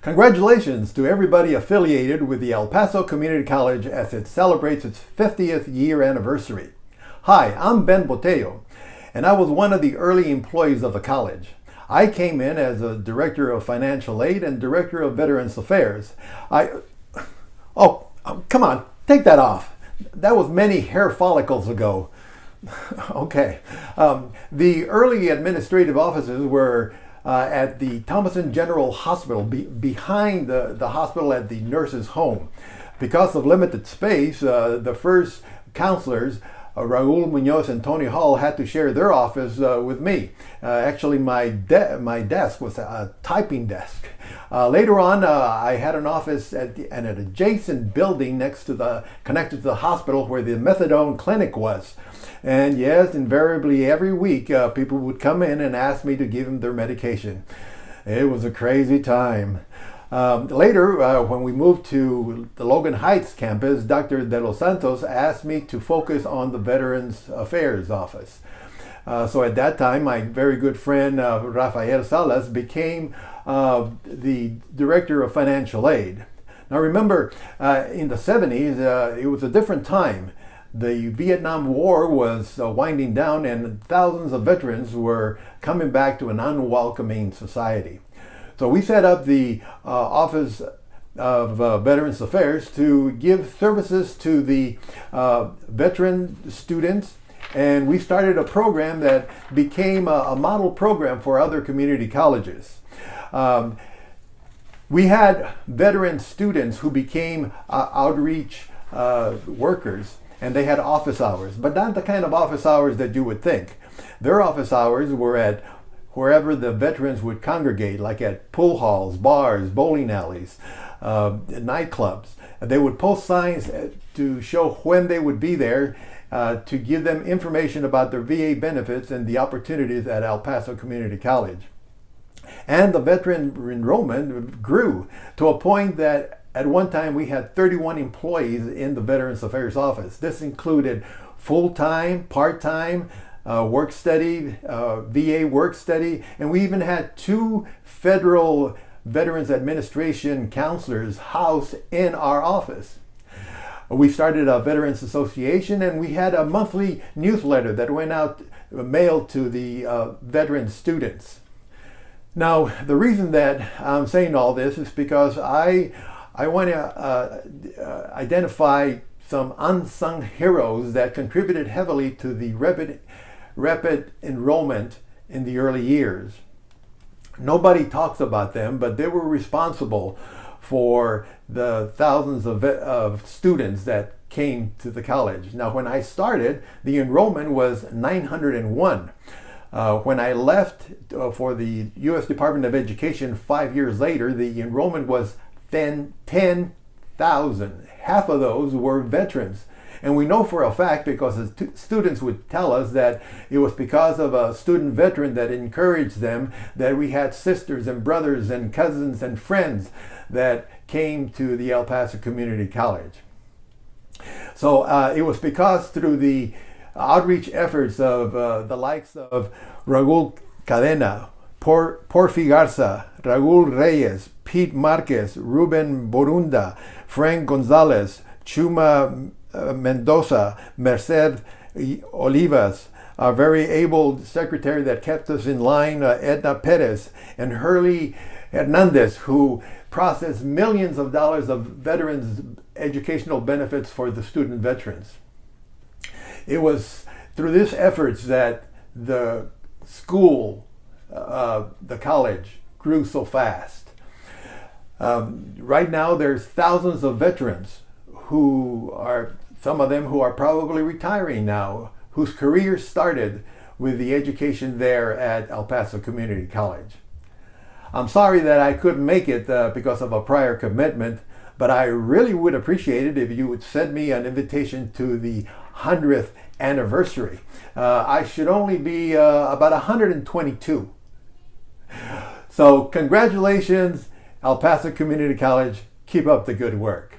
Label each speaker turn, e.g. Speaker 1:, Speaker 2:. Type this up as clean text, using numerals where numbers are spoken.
Speaker 1: Congratulations to everybody affiliated with the El Paso Community College as it celebrates its 50th year anniversary. Hi, I'm Ben Botello, and I was one of the early employees of the college. I came in as a Director of Financial Aid and Director of Veterans Affairs. Come on, take that off. That was many hair follicles ago. Okay. The early administrative offices were at the Thomason General Hospital, behind the hospital at the nurse's home. Because of limited space, the first counselors, Raul Munoz and Tony Hall, had to share their office with me. Actually, my desk was a typing desk. Later on, I had an office at an adjacent building connected to the hospital where the methadone clinic was. And yes, invariably every week, people would come in and ask me to give them their medication. It was a crazy time. Later, when we moved to the Logan Heights campus, Dr. De Los Santos asked me to focus on the Veterans Affairs office. So at that time, my very good friend Rafael Salas became the Director of Financial Aid. Now remember, in the 70s, it was a different time. The Vietnam War was winding down, and thousands of veterans were coming back to an unwelcoming society. So we set up the Office of Veterans Affairs to give services to the veteran students, and we started a program that became a model program for other community colleges. We had veteran students who became outreach workers, and they had office hours, but not the kind of office hours that you would think. Their office hours were at wherever the veterans would congregate, like at pool halls, bars, bowling alleys, nightclubs. They would post signs to show when they would be there, to give them information about their VA benefits and the opportunities at El Paso Community College. And the veteran enrollment grew to a point that at one time we had 31 employees in the Veterans Affairs office. This included full-time, part-time, work study, VA work study, and we even had 2 federal Veterans Administration counselors housed in our office. We started a Veterans Association, and we had a monthly newsletter that went out, mailed to the veteran students. Now, the reason that I'm saying all this is because I want to identify some unsung heroes that contributed heavily to the rapid enrollment in the early years. Nobody talks about them, but they were responsible for the thousands of students that came to the college. Now, when I started, the enrollment was 901. When I left for the U.S. Department of Education 5 years later, the enrollment was 10,000. Half of those were veterans. And we know for a fact, because the students would tell us, that it was because of a student veteran that encouraged them that we had sisters and brothers and cousins and friends that came to the El Paso Community College. So it was because through the outreach efforts of the likes of Raul Cadena, Porfi Garza, Raul Reyes, Pete Marquez, Ruben Borunda, Frank Gonzalez, Chuma Mendoza, Merced Olivas, a very able secretary that kept us in line, Edna Perez, and Hurley Hernandez, who processed millions of dollars of veterans' educational benefits for the student veterans. It was through these efforts that the school, the college, grew so fast. Right now, there's thousands of veterans some of them who are probably retiring now, whose careers started with the education there at El Paso Community College. I'm sorry that I couldn't make it because of a prior commitment, but I really would appreciate it if you would send me an invitation to the 100th anniversary. I should only be about 122. So congratulations, El Paso Community College. Keep up the good work.